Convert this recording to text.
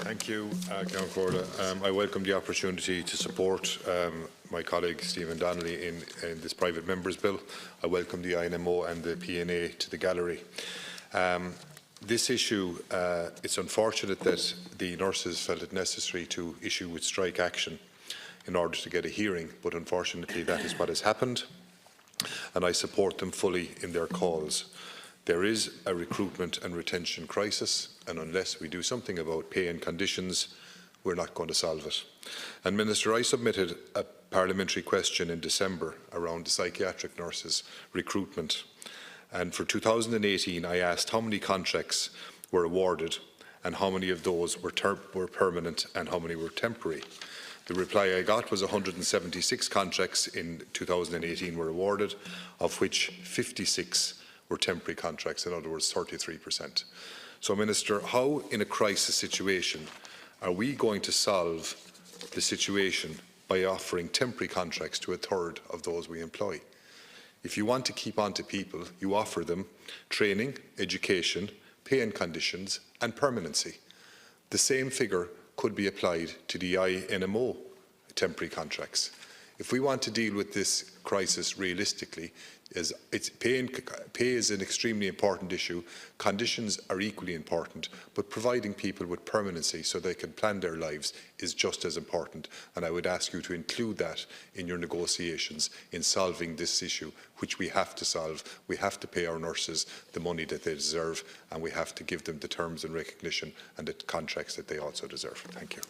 Thank you, Councillor Corda. I welcome the opportunity to support my colleague Stephen Donnelly in this private member's bill. I welcome the INMO and the PNA to the gallery. This issue, it's unfortunate that the nurses felt it necessary to issue with strike action in order to get a hearing, but unfortunately that is what has happened, and I support them fully in their calls. There is a recruitment and retention crisis, and unless we do something about pay and conditions, we're not going to solve it. And Minister, I submitted a parliamentary question in December around the psychiatric nurses recruitment, and for 2018 I asked how many contracts were awarded and how many of those were permanent and how many were temporary. The reply I got was 176 contracts in 2018 were awarded, of which 56 were temporary contracts, in other words 33%. So Minister, how in a crisis situation are we going to solve the situation by offering temporary contracts to a third of those we employ? If you want to keep on to people, you offer them training, education, pay and conditions and permanency. The same figure could be applied to the INMO temporary contracts. If we want to deal with this crisis realistically, pay is an extremely important issue. Conditions are equally important, but providing people with permanency so they can plan their lives is just as important. And I would ask you to include that in your negotiations in solving this issue, which we have to solve. We have to pay our nurses the money that they deserve, and we have to give them the terms and recognition and the contracts that they also deserve. Thank you.